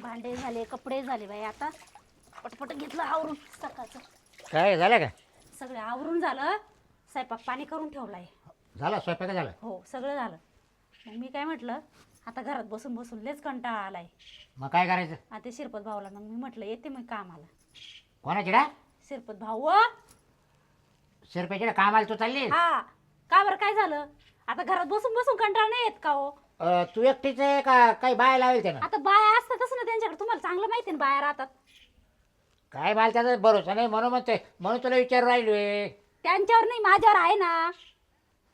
भांडे झाले, कपडे झाले बाई. आता पटपट घेतलं आवरून सकाळचं. काय झालं का? सगळं आवरून झालं. स्वयंपाक पाणी करून ठेवलाय. झालं स्वयंपाक झालं? हो सगळं झालं. मग मी काय म्हटलं, आता घरात बसून बसून लेच कंटाळा आलाय. मग काय करायचं? आता ते शिरपत भाऊला मग मी म्हटलं येते मग कामाला. कोणाची डा? शिरपत भाऊ. शिरपेची कामाला तू चालली? हा. का बरं काय झालं? आता घरात बसून बसून कंटाळा नाही येत का हो? तू एकटीच आहे का काही बाय लावेल त्यानं? आता बाया असतातच ना त्यांच्याकडे. तुम्हाला चांगलं माहिती ना बाया राहतात. काय मला त्याचा भरोसा नाही म्हणून म्हणते, म्हणून तुला विचार राहिलोय. त्यांच्यावर नाही माझ्यावर आहे ना.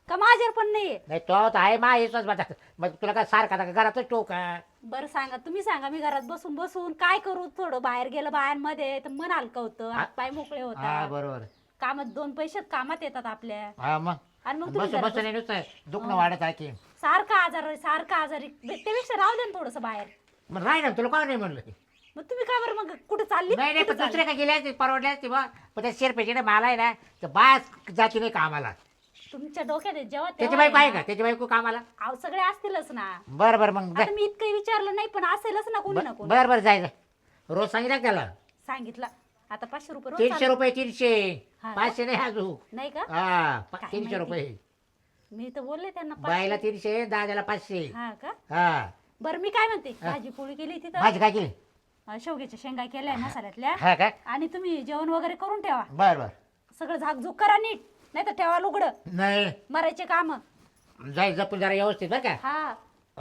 का माझ्यावर पण नाही? नाही तो तर आहे मा येतच बघा. मग तुला काय सारखा का घरातच ठेवू का? बरं सांगा, तुम्ही सांगा. मी घरात बसून बसून काय करू? थोडं बाहेर गेलं बायांमध्ये तर मन हलकं होतं, हातपाय मोकळे हा होतात. बरोबर. कामात 2 पैशात कामात येतात आपल्या. हा मग आणि मग तुम्ही बस घरात बस नाही नुसतं दुखणं वाढत आहे की. सारखा आजार सारखा आजारी त्यापेक्षा राहू दे ना थोडंसं बाहेर. मग राही ना, तुला काय नाही म्हणलं. मग तुम्ही का बरं मग कुठे चालली? नाही नाही, कुठं पण चालली? दुसरे काय गेले असते परवडले असते बा. पण त्या शिरपेची मला आहे ना तर बास जाती नाही कामाला. तुमच्या डोक्यात आहे जेव्हा त्याची तेव्हा बायको आहे आहे का? ना. त्याची बायको कामाला? अहो सगळे असतीलच ना. बरं बरं मग आता मी इतकं विचारलं नाही पण असेलच ना कोणी ना कोणी. बरं बरं जाय जाय. रोज सांगितलं का त्याला? सांगितलं. आता 500 रुपये रोज 300 चालू. रुपये 300. हा. 500 नाही अजून. नाही का? हा काय 300 माहिती. रुपये. मी तर बोलले त्यांना 500. बाईला 300, दादाला 500. हा का? हा. बरं मी काय म्हणते, भाजी पोळी केली तिथं. भाजी काय केली? शेवग्याच्या शेंगा केल्या मसाल्यातल्या. हा काय? आणि तुम्ही जेवण वगैरे करून ठेवा. बरं बरं. सगळं झाकझूक करा नीट. नाही तर ठेवा लुगडं. नाही मरायचे काम. जाय जपून जरा व्यवस्थित बरं का. हा.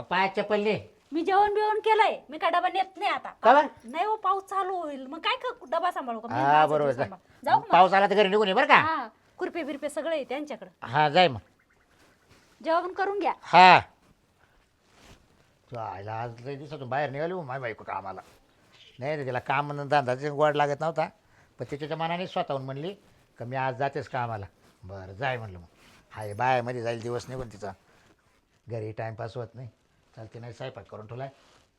पायात चप्पल ने. मी जेवण बिवण केलंय. मी काय डबा नेत नाही आता. का बरं? नाही हो, पाऊस चालू होईल मग काय डबा सांभाळू का? मी हा माझं बरोबर. सांभाळ. जाऊ का मग? पाऊस आला तर घरी निघून ये बरं का. हा. कुरपे बिरपे सगळे आहे त्यांच्याकडं. हा जाय मग. जेवण करून घ्या. हा. आयला आज लई दिवसातून बाहेर निघालो माझी बायको कामाला. नाही रे, तिला काम धंदा गोड लागत नव्हता. पण तिच्या मनाने स्वतःहून म्हणली का मी आज जातेच कामाला. बरं जाय म्हणलं. मग हाय बायामध्ये जाईल दिवस निघून तिचा. घरी टाईमपास होत नाही. चालते नाही स्वयंपाक करून ठेवलाय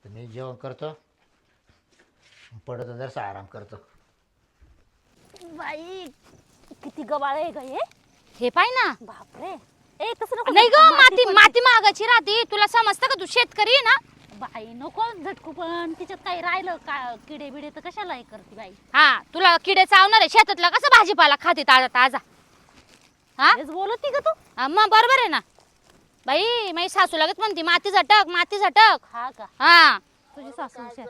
तर मी जेवण करतो, पडतो जरसा आराम करतो. बाई किती गबाळ आहे ग हे. हे पाय ना. बापरे. ए तसं नको. नाही ग, माती पडते. माती मागायची राहते. तुला समजतं का? तू शेतकरी आहे ना. बाई नको झटकू, पण तिच्यात काही राहिलं का किडे बिडे तर कशाला हे करते बाई. हा, तुला किडे चावणार आहे. शेतातला कसा भाजीपाला खाते ताजा ताजा. हा हेच बोलत का तू? मग बरोबर आहे ना. बाई माझी सासू लगेच म्हणते माती झटक माती झटक. हा का? हा. तुझी सासू हुशार.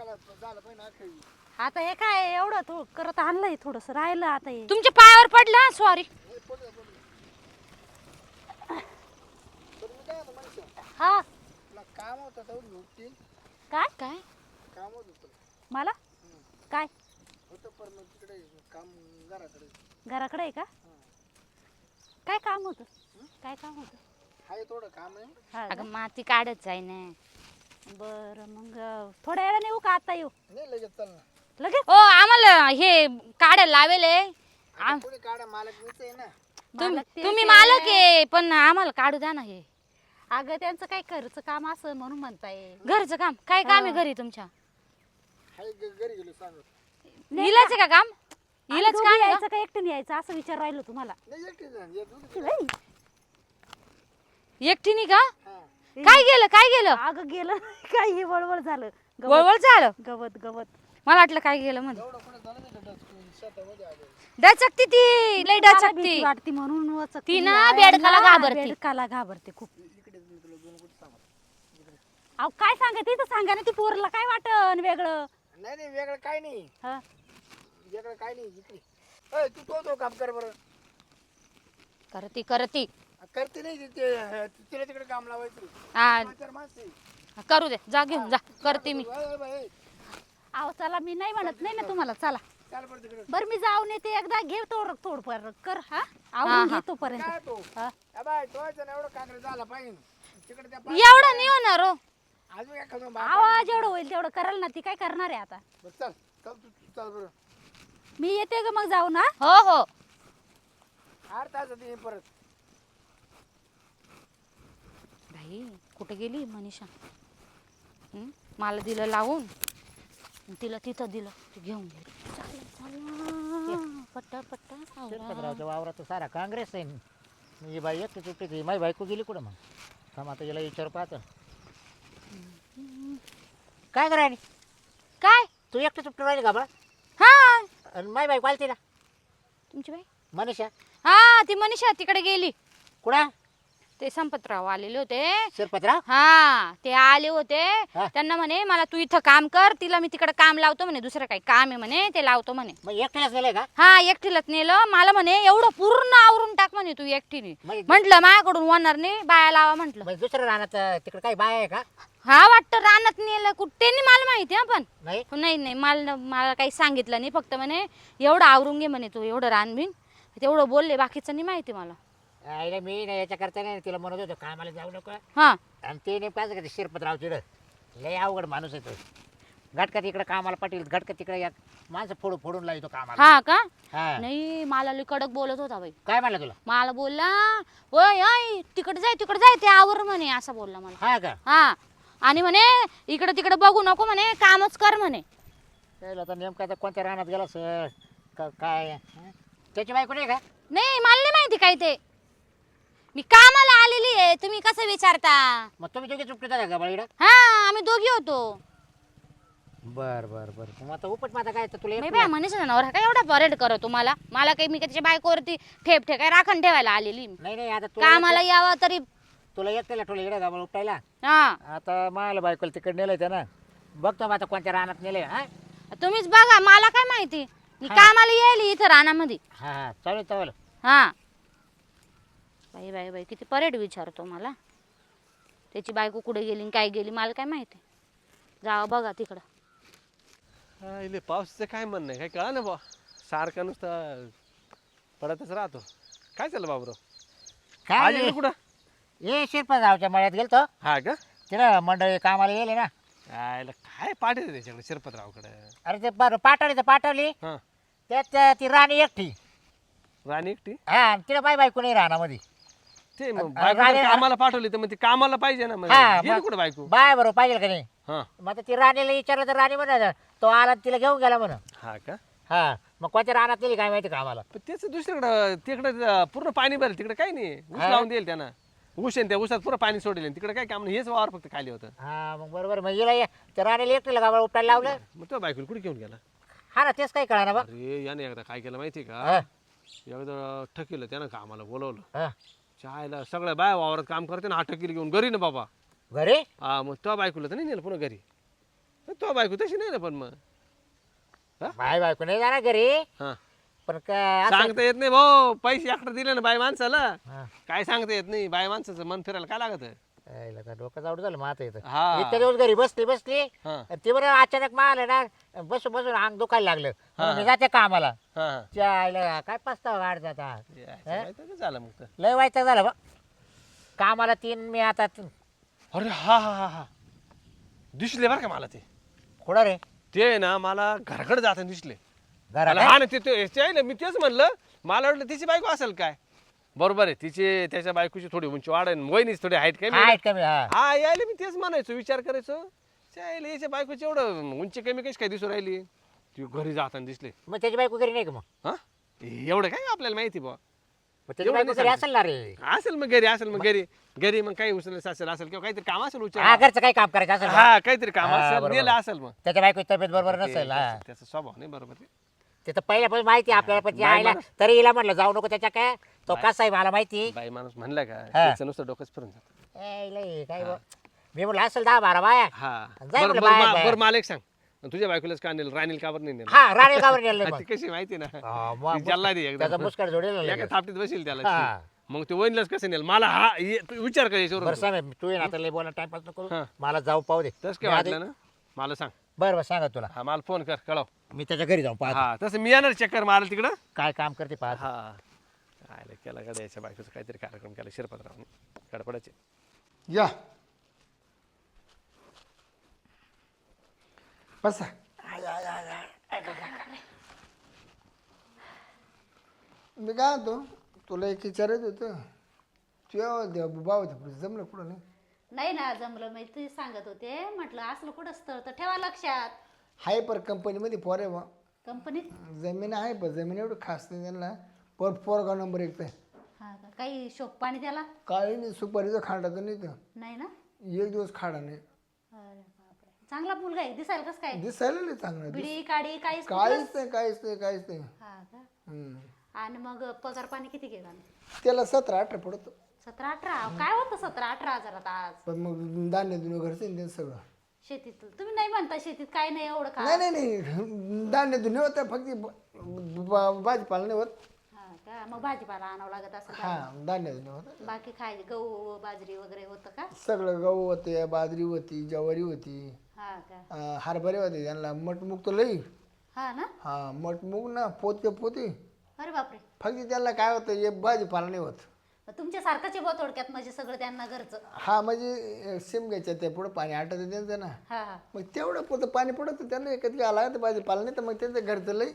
आता हे काय एवढं तू करत आणलंय, थोडस राहिलं आता हे. तुमच्या पायावर पडलं. सॉरी. हा काम होतं तेवढी होती. काय काय? काम होत होतं. मला काय होतं पण मग तिकडे काम घराकडे. घराकडे आहे का? काय काम होतं? काय काम होतं? हाय थोडं काम आहे. हा का? अगं माती काढत जाय ना. बरं मग थोड्या वेळाने येऊ का आता येऊ? नाही लगेच चल ना. लगेच? हो, आम्हाला हे काढायला लावेल आहे. आता कोणी काढा, मालक मीच आहे ना. मालक तेच तुम्ही आहे. मालक आहे, पण आम्हाला काढू द्या ना. हे अगं त्यांचं काय घरचं काम असं म्हणून म्हणताय. घरचं काम काय काम आहे घरी तुमच्या? हाय घरी गेलो सांगत. इलाच आहे का काम? इलाच दोघी काम आहे यायचं का एकटीने यायचं असं विचार राहिलो तुम्हाला. नाही एकटी जा, ये दोघी. बाई, का? एकटीने का? हा. काय गेलं काय गेलं? अगं गेलं काय हे वळवळ झालं. वळवळ झालं. गवत गवत. मला वाटलं काय गेलं म्हणजे. एवढं कोणी झालं नाही का डचकून शेतामध्ये आले. डचकती ती लई मला डचकती. भीती वाटती म्हणून वचकती. ती ना आहे बेडकाला ना, घाबरते. बेडकाला घाबरते खूप. इकडे मी तुला दोन गोष्टी सांगतो. अहो काय सांगायचं तर सांगा ना, ती पोरला काय वाटन वेगळं. नाही नाही वेगळं काय नाही. हा. वेगळं काय नाही इकडे. अय तू तो काम कर बरं. करती करती. करते नाही ते तिला तिकडे काम लावायचं. हा, माणसं माणसं. करू दे. जा घेऊन जा. करते मी. अय बाई, अहो चला, मी नाही म्हणत नाही ना तुम्हाला. चला चाल बरं तिकडे. बरं, मी जाऊन येते एकदा. घे थोडं कर. हा हा, आवरून हा. घे तोपर्यंत. काय तो? हा. बाय तो एवढं कांगडे झाला पाहिजे तिकडे त्या एवढं नाही होणार हो. अजून एखादं आवाज जेवढं होईल तेवढं कराल ना. ती काय करणार आहे आता. चल चल तू चल बरं. मी येते ग मग जाऊ ना. हो हो. 8 तासात येईन परत. बाई कुठे गेली मनीषा? मला दिलं लावून, तिला तिथं दिलं. तू घेऊन गेली. पट्टा पट्टा शिरपतरावच्या वावरात तर सारा काँग्रेस आहे. मी बाई एकटी चुकटी. माझी बायको गेली कुठं मग? थांब आता याला विचार पाहतो. काय करायला? काय तू एकटं चुपटं राहिली का बा? हा आणि माय बाई पालती ना तुमची बाई मनीषा हा ती मनीषा तिकडे गेली. कुठं ते संपतराव आलेले होते. शिरपतराव हा ते आले होते. हा. त्यांना म्हणे मला तू इथं काम कर, तिला मी तिकडे काम लावतो म्हणे, दुसरं काही काम आहे म्हणे ते लावतो म्हणे. मग एकट्यालाच गेलंय का? हा एकटीलाच नेलं. मला म्हणे एवढं पूर्ण आवरून टाक म्हणे तू एकटीने. म्हणजे म्हंटल माझ्याकडून होणार नाही, बाया लावा म्हंटल. म्हणजे दुसरं राहण्यात तिकडे काही बाय आहे का? हा वाटतं रानात नेलं कुठे नाही मला माहिती हा पण नाही नाही नाही मला काही सांगितलं नाही. फक्त म्हणे एवढं आवरून घे म्हणे तू, एवढं रानबीन तेवढं बोलले, बाकीचं नाही माहिती मला. आईला मी नाही याच्या करता नाही तिला म्हणत होतो कामाला जाऊ नको. हा आणि ते नाही पाहिजे का ते शिरपतराव तिकडं लय अवघड माणूस आहे तो. घटका तिकडे कामाला पाटील, घटका तिकडे या माणसं फोडून लावतो कामाला. हा का हा. नाही मला लई कडक बोलत होता बाई. काय म्हणलं तुला? मला बोलला ओय ओय तिकडे जाय ते आवर म्हणे, असं बोलला मला. हा का? हा आणि म्हणे इकडे तिकडे बघू नको म्हणे, कामच कर म्हणे. त्याला आता नेमकं आता कोणत्या रानात गेला सर काय हं? त्याची बायको नाही का? नाही मला नाही माहिती काय ते, मी कामाला आलेली आहे, तुम्ही कसं विचारता. मग तुम्ही दोघे चुपटे का गबाळीला? हा आम्ही दोघी होतो. बर बर बर मग आता उपट माझा काय तर तुला नाही एकटं- बाय मनीषा नवरा काय एवढा परेड करतो मला काही मी त्याच्या बायकोवरती ठेप काय राखण ठेवायला आलेली. नाही नाही आता तुला कामाला यावं तरी. तुला एकट्याला ठेवलं इकडे गबाळ उपटायला. हा आता मला बायकोला तिकडे नेलंय त्यानं. बघतो मग आता कोणत्या रानात नेलंय. हा तुम्हीच बघा, मला काय माहिती. मी हा. कामाला येईल इथं रानामध्ये. हा हा चालेल चालेल. हा बाई बाई बाई किती परेड विचारतो मला. त्याची बायको कुठे गेली आणि काय गेली मला काय माहिती. जावा बघा तिकडं. इले पावसाचं काय म्हणणं आहे, काय कळा ना बा. सारखा नुसता पडतच राहतो. काय चाललं बाबरो? काय आज नाही. इकडे कुठं? ये शिरपतरावच्या मळ्यात गेलतो. हा का? तिला मंडळी कामाला गेले ना. आयला काय पाठवते त्याच्याकडे शिरपतरावकडे? अरे ते बरं पाठवली तर पाठवली. हा त्यात ती राणी एकटी. राणी एकटी? हा आणि तिला बायको नाही रानामध्ये. ते मग राणी- बायको जर कामाला पाठवली तर मग ती कामाला पाहिजे ना. मग हा, गेली मग- कुठं बायको? बाय बरोबर पाहिजे का नाही. हा मग आता ती राणीला विचारलं तर राणी म्हणा तो आला तिला घेऊन गेला म्हणून. हा का? हा मग कोणत्या रानात नेली काय माहिती कामाला. पण त्याचं दुसरीकडं तिकडे पूर्ण पाणी भरेल, तिकडे काही नाही. ऊस हा. लावून देईल त्यानं. ऊस आहे ना, त्या ऊसात पुरं पाणी सोडेल, तिकडे काय काम नाही. हेच वावर फक्त खाली होतं. हा मग बरोबर मग हिला त्या राणीला एकटीला गावाला उपटायला लावलं. मग तो बायकोला कुठे घेऊन गेला? हा ना तेच काही कळा ना बा. अरे याने एकदा काय केलं माहिती का? हा, एकदा ठकीलं त्यानं कामाला बोलवलं. हा. चायला सगळ्या बाय वावरात काम करते ना, हा ठकील घेऊन घरी ना बाबा. घरी हा मग तो बायकोला तर नाही नेलं पुन्हा घरी. तो बायको तशी नाही ना पण मग. बायको नाही जाणार घरी. हा पण काय सांगता येत नाही भाऊ, पैसे एकटा दिले ना बाय माणसाला. हा. काय सांगता येत नाही, बाय माणसाचं मन फिरायला काय लागत? यायला का डोकं जाऊड झालं मग आता इथं. हा. इतक्या दिवस घरी बसली हा आणि ते बरं अचानक मारलं ना बसून बसून अंग दुखायला लागलं. म्हणून मी जाते कामाला. हा चायला काय पस्तावा गाडचा आता. यायचं झालं मग तर. लय व्हायचं झालं बा कामाला 3 मी आता अरे हा हा हा हा दिसले बरं का मला ते. कुठं रे ते ना मला घराकडे जाताना दिसले. घरात हा ना ते आहे ना, मी तेच म्हणलं. मला वाटलं तिची बायको असेल काय. बरोबर आहे, तिची त्याच्या बायकोची थोडी उंची वाढ आहे, वहिनीच थोडी हाईट कमी आहे हाईट ना. कमी हा. हा यायला मी तेच म्हणायचो, विचार करायचो. यायला याच्या बायकोची एवढं उंची कमी कशी काय दिसू राहिली. ती घरी जाताना दिसले. मग त्याची बायको घरी नाही का मग. हा एवढं काय आपल्याला माहिती बुवा. मग त्याची एवढं बायको नाही घरी असेल ना रे. असेल मग घरी, असेल मग घरी मग काही उचल असेल किंवा काहीतरी काम असेल हा उचल. घरचं काही काम करायचं असेल ना. हा काहीतरी काम हा, असेल, बरोबर. नेलं असेल मग. त्याच्या बायकोची तब्येत बरोबर नसेल हा. त्याचा स्वभाव नाही बरोबर आहे. ते तर पहिल्यापासून माहिती आहे आपल्याला. पण बाय आईला माणूस. तरी हिला म्हणलं जाऊ नको त्याच्या काय तो कसा आहे मला माहिती. बाई माणूस म्हणला का हा. त्याचं नुसतं डोकंच फिरून जातं. काय बुवा. मी म्हणलं असेल 10-12 बाया. हा जाय बरं म्हणलं बाहेर, बरं बाहेर. बरं मला एक सांग, तुझ्या बायकोलाच का नेलं, राणीला का बरं नाही नेलं? हा राणी गावर नेलं ती कशी माहिती ना, हा, मग ती जल्लादी त्याचा एकदम. मुस्कार जोडेल एका थापटीत बसेल त्याला. हा. मग ते वहिनीलाच कसं नेलं मला? हा तू विचार कर याच्यावर. बरं सांग तू ये ना आता लय बोला टाइमपास नको हा. करू. मला जाऊ पाहू दे. तसं काय मी आधी- वाटलं ना मला सांग. बरं बरं सांगा तुला. हा मला फोन कर, कळव. मी त्याच्या घरी जाऊन पाहतो हा तसं मी येणार चक्कर मारल तिकडं. काय काम करते पाहत. हा आयला केला गड्या याच्या बायकोचा काहीतरी कार्यक्रम केला शिरपतरावने गडपडाचे. या बसा. मी काय म्हणतो तुला एक विचारायचं होतं. तुझ्या बाबा होते जमलं कुठं नाही. नाही ना जमलं, मी ते सांगत होते म्हटलं असलं कुठं स्थळ तर ठेवा लक्षात. हाय पर कंपनीमध्ये पोर आहे बा. कंपनीत जमीन आहे पण जमीन एवढं खास नाही त्यांना. पर पोरगाव नंबर 1 तर हा का, काही शोक पाणी त्याला काही नाही. सुपारीचं खांडाचं नाही तर नाही ना. एक दिवस खाडा नाही. अरे बापरे. चांगला मुलगा आहे दिसायला कसं काय दिसायला नाही चांगलं बिडी काडी काहीच काहीच नाही काहीच नाही काहीच नाही हा का हम्म. आणि मग पगार पाणी किती गेला त्याला 17-18 पडतो 17-18 काय होतं 17-18 हजारात आज पण मग धान्य दुन्य घरचं आहे ना ते सगळं शेतीत तुम्ही नाही म्हणता शेतीत काय नाही एवढं का नाही नाही नाही धान्य दुन्य होतं फक्त भाजीपाला नाही होत हा का मग भाजीपाला आणावं लागत असं हा धान्य दुन्य होतं बाकी काय गहू बाजरी वगैरे होतं का सगळं गहू होते बाजरी होती ज्वारी होती हा का हरभरे होते त्यांना मटमुग तर लई हा ना हा मटमुग ना पोते पोते अरे बापरे फक्त त्यांना काय होतं हे भाजीपाला नाही होत मग तुमच्यासारखंच आहे बुवा थोडक्यात म्हणजे सगळं त्यांना घरचं हा म्हणजे शिमग्याच्या ते पुढं पाणी आटत त्यांचं ना हा हा मग तेवढं पुरतं पाणी पडत त्यांना एकच आला तर भाजीपाला नाही तर मग त्यांचं घरचं लई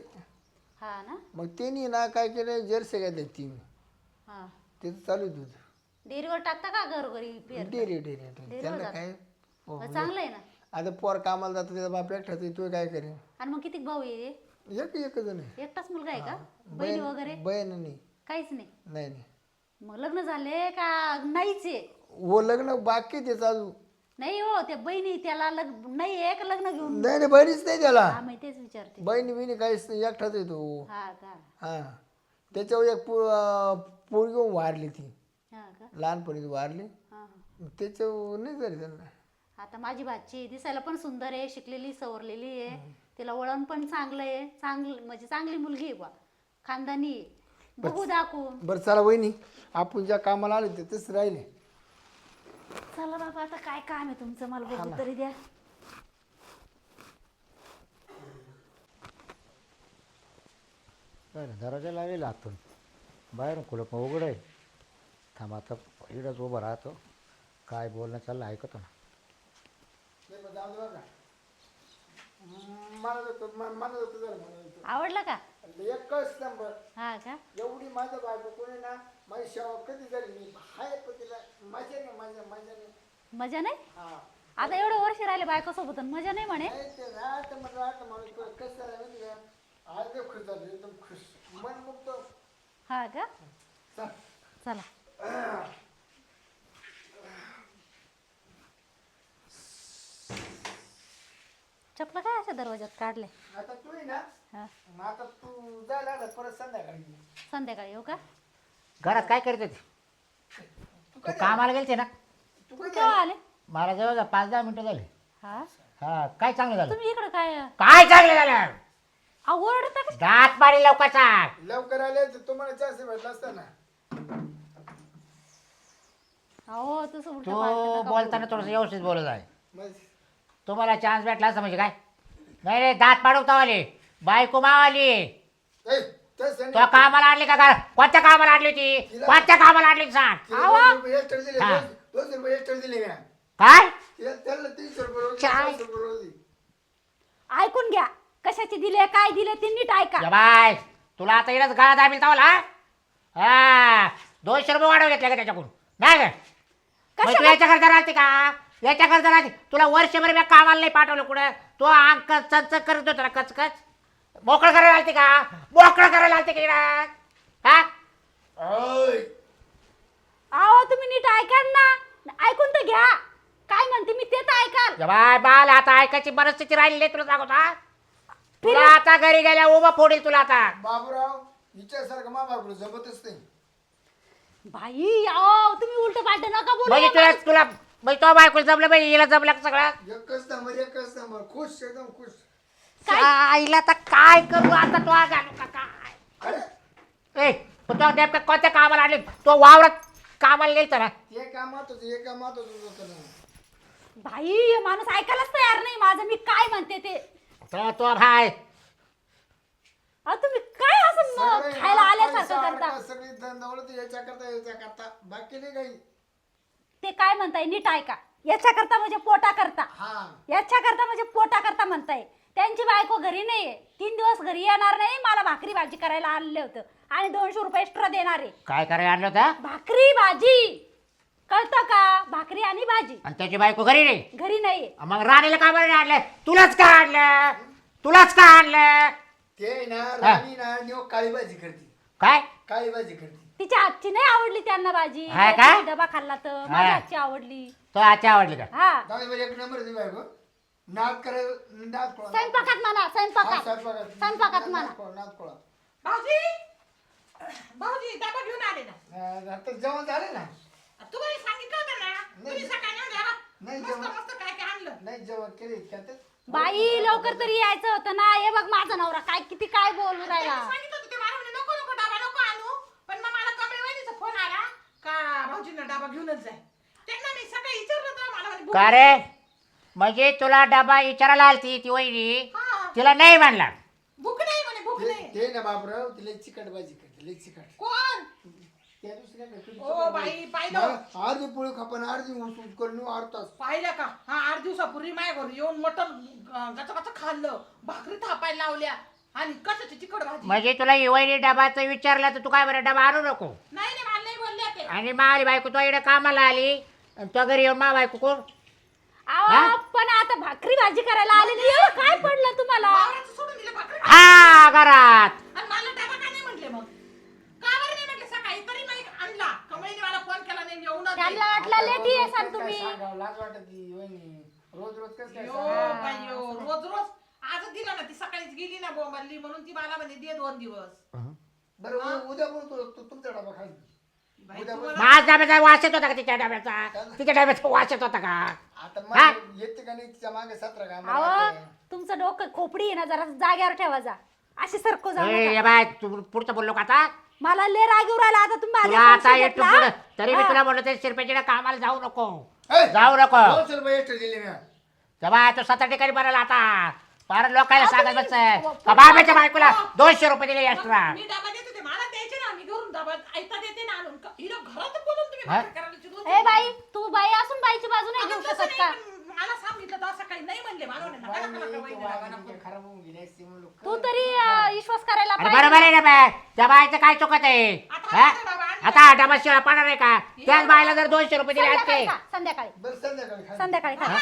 हा ना मग त्यांनी ना काय केलं जर्सी घातली 3 हा त्याचं चालू आहे तुझं डेअरीवर टाकता का घरोघरी पेर डेरी डेरी त्यांना जातं. काय हो, मग चांगलं आहे ना आता पोर कामाला जातो त्याचा बाप एकठाच आहे, तो काय करेन आणि मग किती भाऊ आहे एक जण आहे एकटाच मुलगा आहे का बहिणी वगैरे बहीण नाही काहीच नाही नाही नाही मग लग्न झाले का नाहीच आहे हो लग्न बाकी त्याचं अजून नाही हो त्या बहिणी त्याला लग्न नाही एक लग्न घेऊन नाही नाही बहीणच नाही त्याला हा मी तेच विचारते बहिणी बिणी काहीच नाही एकठाच आहे तो हा का हा त्याच्यावर एक पोळी घेऊन वारली ती हा का लहानपणी वारली हा हा. त्याच्यावर नाही झाली त्यांना आता माझी भाची दिसायला पण सुंदर आहे शिकलेली सवरलेली आहे तिला वळण पण चांगलं आहे चांगलं म्हणजे चांगली मुलगी आहे बा खानदानी आहे. बघू दाखवून बरं चला वहिनी आपण ज्या कामाला आले ते तेच राहिले चला बाबा आता काय काम आहे तुमचं मला बघू तरी द्या काय नाही, दरवाजा लावेल आतून बाहेरून कुलप उघड आहे थांब आता इकडंच उभं राहतो काय बोलणं चाललं ऐकतो ना आवडलं का एकच नंबर हा का एवढी माझ्या बायको कोणी ना माझी सेवा कधी झाली मी हाय पण तिला मजा नाही मजा नाही मजा नाही हा आता एवढं वर्ष राहिले बायको सोबत मजा नाही म्हणे नाही ते राहतं म्हटलं राहतं माणूस कसं झालं माहिती का आज ते खुश झालं एकदम खुश मन मुक्त हा का चल. चला चपला काय अशा दरवाज्यात काढले आता तू आहे ना हा मग आता तू जायला लागला परत संध्याकाळी संध्याकाळी येऊ का घरात काय करत होती तू कामाला गेलते ना तू केव्हा आले मला जवळ 5-10 मिनिटं झाली हा हा काय चांगलं झालं तुम्ही इकडं काय काय चांगलं झालं आवडता का दात मारी लवकाचा लवकर आले तर तुम्हाला जास्त भेटला असता ना अहो तसं उलट तू बोलताना थोडंसं व्यवस्थित बोलत आहे मग तुम्हाला चान्स भेटला असं म्हणजे काय नाही रे दात पाडवता आली बायको मावाली ए, तसं नाही. तो कामाला आणली का कोणत्या कामाला आणली होती कोणत्या कामाला आणली होती सांग तिला 2 रुपये extra दिले, हा. 2 रुपये extra दिले का? काय त्याला 300 रुपये रोज, चाय. 400 रुपये रोज दे. ऐकून घ्या कशाचे दिले काय दिले ते नीट ऐका या बाय तुला आता येणंच गाळा दाबील तावला हा 200 रुपये वाढव घेतले का त्याच्याकडून नाही का मग तू याच्याकरता राहते का याच्याकरता राहते तुला वर्षभर मी कामाला नाही पाठवलं कुठं तो अंक चंच करत होता ना कचकच मोकळं करायला आलते का मोकळं करायला आलते का इकडं? हा ओय. अहो तुम्ही नीट ऐका ना ऐकून तर घ्या काय म्हणते मी ते तर ऐकाल या बाय बाल आता ऐकायची परिस्थिती राहिली नाही तुला सांगतो हा तुला आता घरी गेल्या उभं फोडील तुला आता बाबूराव हिच्यासारखं मा बाबू जमतच नाही भाई अहो तुम्ही उलट पालट नका बोलू म्हणजे तुला म्हणजे तो बायकोला जमलं पाहिजे हिला जमलं का सगळं एकच नंबर खुश एकदम खुश आईला तर काय करू आता तो घालू का काय अरे ए पण तो नेमकं कोणत्या कामाला आणले तो वावरात कामाला गेलता ना हे कामात होतं ना भाई हे माणूस ऐकायलाच तयार नाही माझं मी काय म्हणते ते तो भाई अहो तुम्ही काय असं खायला आल्यासारखं करता सगळी दौलत याच्या करता बाकी नाही काही ते काय म्हणताय नीट ऐका याच्या करता म्हणजे पोटा करता हा याच्या करता म्हणजे पोटा करता म्हणताय त्यांची बायको घरी नाहीये 3 दिवस घरी येणार नाही मला भाकरी भाजी करायला आणलं होतं आणि 200 रुपये एक्स्ट्रा देणार आहे काय करायला आणलं होतं भाकरी भाजी कळतं का भाकरी आणि भाजी आणि त्याची बायको घरी नाही घरी नाहीये मग राणीला का बरं नाही आणलं तुलाच का आणलं ते ना राणी ना निव काळी भाजी करते काय काळी भाजी करते तिच्या हातची नाही आवडली त्यांना भाजी हा का? त्यांनी डबा खाल्ला तर माझ्या हा. हातची आवडली तो आजची आवडली का हा दादा एक नंबर दे बायको नाद करे नाद कोळा स्वयंपाकात म्हणा स्वयंपाकात म्हणा. नाद कोळा भाऊजी भाऊजी डबा घेऊन आले ना. आता जेवण झाले ना तुम्हाला सांगितलं होतं ना तुम्ही सकाळी येऊन द्या. नाही मस्त जेवण मस्त काय काय आणलं. नाही जेवण केले इतक्यातच. बाई लवकर तरी यायचं होतं ना. हे बघ माझा नवरा काय किती काय बोलू राहिला. त्यांनी सांगितलं होतं ते मला म्हणे नको नको डबा नको आणू. पण मग मला कमळे वहिनीचा फोन आला का भाऊजींना डबा घेऊनच जाय. त्यांना मी सकाळी विचारलं होतं मला म्हणे का रे म्हणजे तुला डबा विचारायला आलती ती वहिनी हा. तिला नाही म्हणला. भूक नाही म्हणे भूक नाही. ते ना बापराव तिला चिकट भाजी करते लई चिकट कोण त्या दुसऱ्या ओ बाई पाहिलं अर्धी पोळी खापन अर्धी उसूस करून अर्धाच पाहिलं का हा 8 दिवसापूर्वी माझ्या घरी येऊन मटण गचगच खाल्लं भाकरी थापायला लावल्या आणि कशाची चिकट भाजी. म्हणजे तुला ही वहिनी डबाचं विचारलं तर तू काय बरं डबा आणू नको. नाही नाही मला नाही बोलले ते. आणि माझी बायको तो इकडे कामाला आली आणि तो घरी येऊन मा बायको कोण अहो, पण आता भाकरी भाजी करायला आलेली आहे. काय पडलं तुम्हाला. वावराचं सोडून दिले भाकरी हा घरात. आणि मला डबा का नाही म्हटले मग का बरं नाही म्हटले सकाळी तरी नाही आणला कमळीने मला फोन केला नाही येऊन त्यांना वाटलं लेटी आहे सांग तुम्ही. लाज वाटत ती वहिनी रोज रोज कसं काय रोज रोज आज दिला ना ती सकाळीच गेली ना बोंबल्ली म्हणून ती मला म्हणे दे 2 दिवस. बरं उद्या पण तुमचा डबा खाईल बाई, उद्या तुम्हाला- माझ्या डब्याचा वास येत होता का तिच्या डब्याचा तिच्या डब्याचा वास येत होता का. आता हा? मग येते का नाही तिच्या मागे 17 काम अहो तुमचं डोकं खोपडी आहे ना जरा जाग्यावर ठेवा जा. अशी सरको जाऊ ए, नका. ये बाय तू पुढचं बोललो का आता मला लय राग येऊ राहिला आता तुम्ही तुला माझ्या आता संशय येतो घेतला. पुढं. तरी मी हा. तुला म्हणलं ते शिरपेच्या कामाला जाऊ नको ए, जाऊ नको. 200 रुपये एक्स्ट्रा दिले मी तेव्हा तो 7 ठिकाणी बनायला आता फार लोकांना अहो, सांगत तुम्ही- बस का बाबाच्या बायकोला 200 रुपये दिले मग एक्स्ट्रा. मी डबा देते ते मला द्यायचे ना मी घरून डबा ऐकता देते ना आणून हिला घरात बोलून तुम्ही हा? भाकरी करायला चिडवून ए बाई तू बाई असून बाईची बाजू नाही आता घेऊ तसं शकत नाही, का. पण मला सांगितलं तर सकाळी नाही म्हणले मला म्हणे नका नका नका वहिनी डबा नको. खराब होऊन गेली असती म्हणून लोक. तू तरी विश्वास करायला अरे पाहिजे. बरोबर आहे ना बाय त्या बायचं काय चुकत आहे आता हा? आता डबा आणला. आता डबा शिळा पाडणार आहे का त्याच बायला जर 200 रुपये दिले संध्याकाळी असते खा, संध्याकाळी बरं संध्याकाळी खा. संध्याकाळी खा.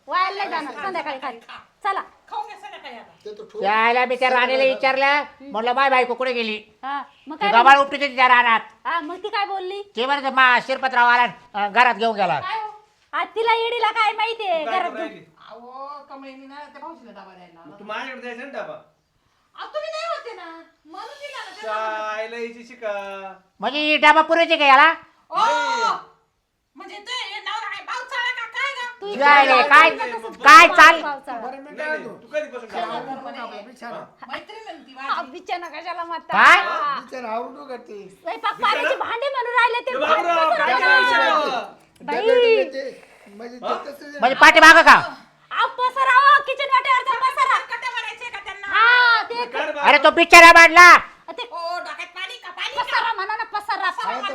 वायाला नाही जाणार संध्याकाळी खा. चला खाऊन घ्या संध्याकाळी आता. ते तो ठेवून- त्याला मी त्या राणीला विचारलं म्हणलं माय बायको कुठे गेली हा मग ती काय गबाळ उपटी होती त्या रानात. हा मग ती काय बोलली. ते बरं मा शिरपतराव आला घरात घेऊन गेला. काय हो? आज तिला येडीला काय माहितीये घरात घेऊन- अहो कमळीने ना त्या भाऊजीला डबा द्यायला लावला. तू माझ्याकडे द्यायचा ना डबा अहो, तुम्ही नाही होते ना म्हणून दिला ना त्याला. चायला यायची शिका. म्हणजे ही डबा पुरेची का याला ओ, म्हणजे ते हे नवरा काय भाऊ चाळा का काय गं? तू काय रे, काय तसंच काय भाव चाल चाळा. बरं मी नाही, काय नाही, म्हणतो? तू कधीपासून डबा बिचारा मैत्रीण म्हणती हा, माझी. बिचारा कशाला म्हणता. काय? बिचारा आवडतो का ते स्वयंपाक पाण्याचे भांडे म्हणून राहिले ते बाबराव, भांडे काय पसरवले. विचारायचं? बाई. डबे ते म्हणजे ते तसं म्हणजे पाठी माग का अहो, पसारावं किचन वाट्यावरचा पसारा. कट्या मारायचे का त्यांना? हा ते काय रे अरे तो बिचारा मांडला. ते ओ, डोक्यात पाणी का पाणी का? पसारा म्हणा ना पसारा. हा, ते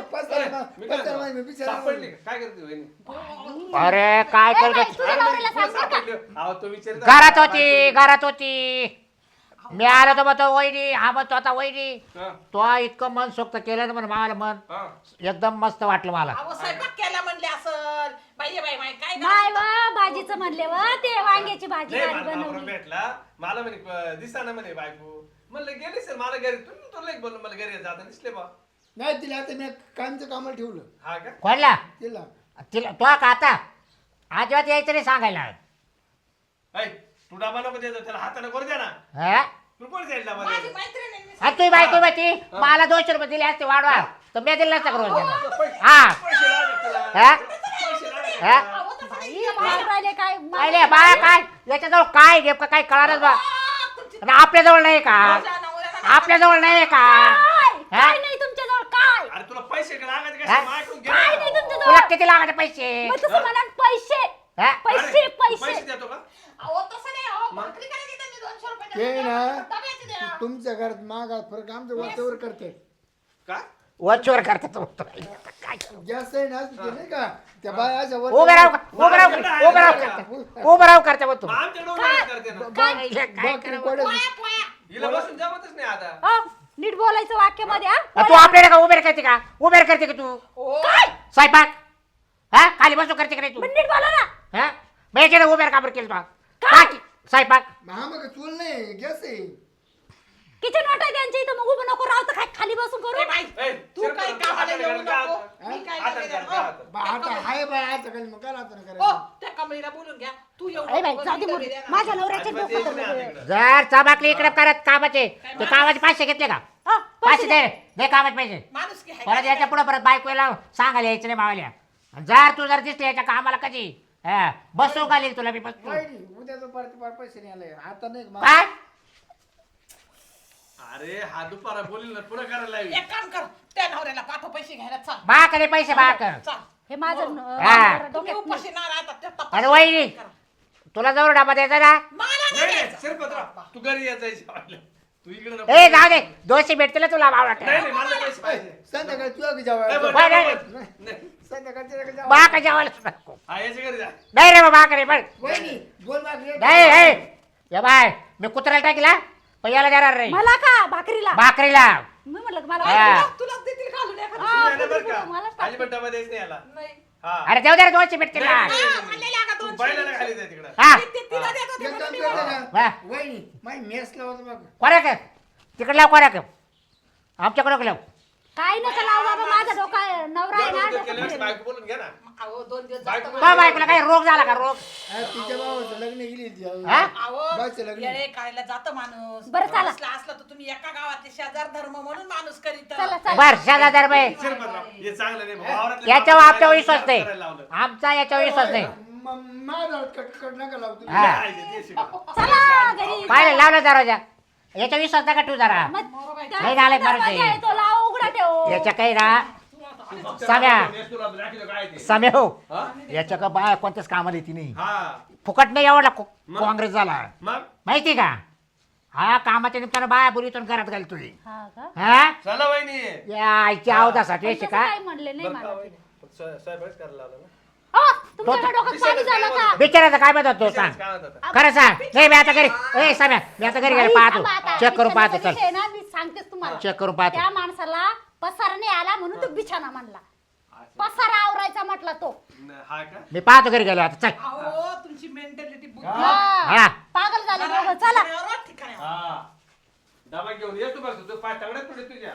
मी काय पसार म्हणतो? मी बिचारा सापडली का? काय करते वहिनी? अरे काय ए, बाई, करतो तुझ्या नवऱ्याला तुला सांग बरं का. सापडली. अहो, तो विचारित घरात होती घरात होती मी आलो तर म्हणतो वहिनी हा म्हणतो आता वहिनी हा, तो इतकं मन सोक्त केलं ना म्हणे मला मन हा. एकदम मस्त वाटलं मला. अहो, स्वयंपाक केला म्हणले असल. बाई काय नाही व भाजीचं म्हणले व ते वांग्याची भाजी लय भारी मला बापरा बनवली. भेटला मला म्हणे दिसा ना म्हणे बायको म्हणलं गेली सर मला घरी तुला एक बोललो मला घरी जाता दिसले बा. नाही तिला आता मी कामचं कामाला ठेवलं हा का कोणला तिला तिला तो का आता अजिबात यायचं नाही सांगायला. ऐ, तू डबा नको देतो त्याला हाताने करू द्या ना. हा? तू कोण जाईल डबा माझी द्यायला? मैत्रीण आहे, मी आणि तुझी बायको माहिती मला 200 रुपये दिले असते वाढवा तर मी दिले नसता रोज पैसे- हा पैसे लागले त्याला. हा? पैसे लागले हा? त्याला. अहो, तसं बाई, नाही. भाव राहिले काय अरे बाय काय याच्याजवळ काय घे का काय कळालच बा तुमची आणि आपल्याजवळ नाही का माझ्या नवऱ्याला आपल्याजवळ नाही का काय हा? काय नाही तुमच्याजवळ काय अरे तुला पैसे लागायचे हा? कसे माझ्याकडून घे काय ना. नाही तुमच्याजवळ. तुला किती लागायचे पैसे मग तसं म्हणा पैसे हा? पैसे अरे, पैसे पैसे देतो का अहो, तसं नाही. अहो, भाकरी करायची त्यांनी 200 रुपये ते द्या. ना डब्याची द्या. तुमच्या घरात मागा फरक आमच्या वरच्यावर करते काय वरचीवर करतात काय गॅस आहे ना ते नाही का त्या बायाच्या उभे राहू उभे राहू उभे राहू उभे राहू करते मग तू मग आमच्याकडे उभं करते ना. बकरी कोड्या पोया, पोया. हिला बसून जमतच नाही आता. अ, नीट बोलायचं वाक्यामध्ये हा तू आपल्याला का उभे करते का उभे करते का तू काय स्वयंपाक हा खाली बसू करते का नाही तू पण नीट बोला ना. हा मी उभे काबर केलं तू स्वयंपाक हा मग चूल नाही गॅस आहे किचन वाटा त्यांच्या इथं मग उभं नको राहू तर काय खाली बसून ए करू बाई, ए, तू शिरपत, काही तू कामाला हातात येऊ घाल, काय नको. हातात? मी काय हातात करणार? घाल, काय हातात? बा, आता हाय बाय आता खाली मग काय आता हो करायचं त्या कमळीला बोलून घ्या तू ए बाई एवढं जाऊ दे डबे मग. द्या ना. माझ्या नवऱ्याचे अजिबात डोकं यायचं नाही तर- आता इकडं. जर चबाकली इकडे करत कामाचे ते कामाचे 500 घेतले का हा, 500 दे कामाचे पैसे माणूस की हाय परत का? याच्या पुढे परत बायकोला सांगायला यायचं नाही मावाल्या आणि जर तू जर दिसली याच्या कामाला कधी बसू घालील तुला मी बसतो वहिनी, उद्या तो परत पैसे नाही आले आता नाही मग. काय अरे हा दुपारा बोलील ना पुढे करायला लावी. एक काम कर त्या नवऱ्याला पाठव पैसे घ्यायला चाल बाकडे पैसे बाकर चाल हे माझं हा. तुम्ही डोक्यात उपाशी ना राहतात त्या तपास अरे वहिनी करा. तुला जवळ डबा द्यायचा ना मला नाही नाही नाही द्यायचं. शिरपतराव तू घरी यायचं जेवायला. तू इकडे नको. ए जाऊ दे 200 भेटतील तुला भाव नाही नाही मला पैसे पाहिजे. संध्याकाळी तू नाही, जेवायला बरं, नाही, नाही, नाही. नाही. संध्याकाळच्या जेवायला. बाका जेवायला नको. हा याच्या घरी जा. नाही रे बाबा बाकडे पण वहिनी 2 भाकरी नाही ए या बाय मी कुत्र्याला टाकीला पण याला देणार रे मला का भाकरीला भाकरीला मी म्हटलं की मला हा. तुलाच देतील घालून एखादं. हा, नाही, बरं का? मलाच टाक. अजिबात डबा द्यायचा नाही याला. नाही. हा. अरे देऊ दे रे 200 भेटतील ना नाही, नाही, हा, नाही. म्हणलेले अगं तू 200 बैलाला खाली जा तिकडं. हा तिला देत होते एक म्हणून काम मी करते बोलले. वा. ना वहिनी माझी मेस लावतो बघ कोणाक तिकडे लाव कोणाक आमच्याकडे लाव काय नका लावू बाबा माझा डोका नवरा आहे ना दोन डोकं केल्यावर फिरेल. बायको बोलून घ्या ना. अहो 2 दिवस बायको जास्त बा बायकोला काही रोग झाला का रोग तिच्या भावाचं लग्न गेली ती हा? बाईचं लग्न. येळे काढायला जातं माणूस बरं, चला. असलं तर तुम्ही एका गावातले शेजार धर्म म्हणून माणूस करीत चला चला बर 6000 रुपये शिरपतराव, हे चांगलं नाही बाबा. वावरातले याच्यावर काम आमचा विश्वास नाही करायला लावलं. आमचा याच्यावर विश्वास नाही माझा कटकट नका लावू तुम्ही. हा. काय ते शिकवा. चला घरी पाहिलं लावलं दरवाजा याच्या विश्वास नका ठेवू जरा मग नाही झालं माणूस दरवाजा आहे, तो लाव उघडा ठेव याच्या काही ना सम्या तुला दाखवलं काय ते. सम्या हो हा? याच्या का बाय कोणत्याच कामाला येते नाही हा. फुकट नाही एवढा मग? काँग्रेस झाला मग माहिती का हा कामाच्या निमित्तानं बाया बोलीतून घरात घाल तुझी हा का हा चला वहिनी. या आईची आवदासाठी पण यायची तसं का काय म्हणले नाही बरं का मला वहिनी? स्वयंपाकच करायला लावलं ना. तुमच्या डोक्यात पाणी झालं का बिचाराचा काय म्हणत तो सांग काय म्हणत होता? खरं सांग नाही मी आता घरी ए सम्या मी आता घरी गेलो पाहतो थांबा आता. चेक करून पाहतो बिछाण्याचा चल विषय ना मी सांगतेच तुम्हाला चेक करून पाहतो त्या माणसाला पसारा नाही आला म्हणून तो बिछाना म्हणला पसारा आवरायचा म्हटला तो हा का? मी पाहतो घरी गेलो आता चल अहो तुमची मेंटॅलिटी हा. पागल झाले दोघं चला ठिकाणी हा. डबा घेऊन ये तू बस तू पाय तगड्यात पडे तुझ्या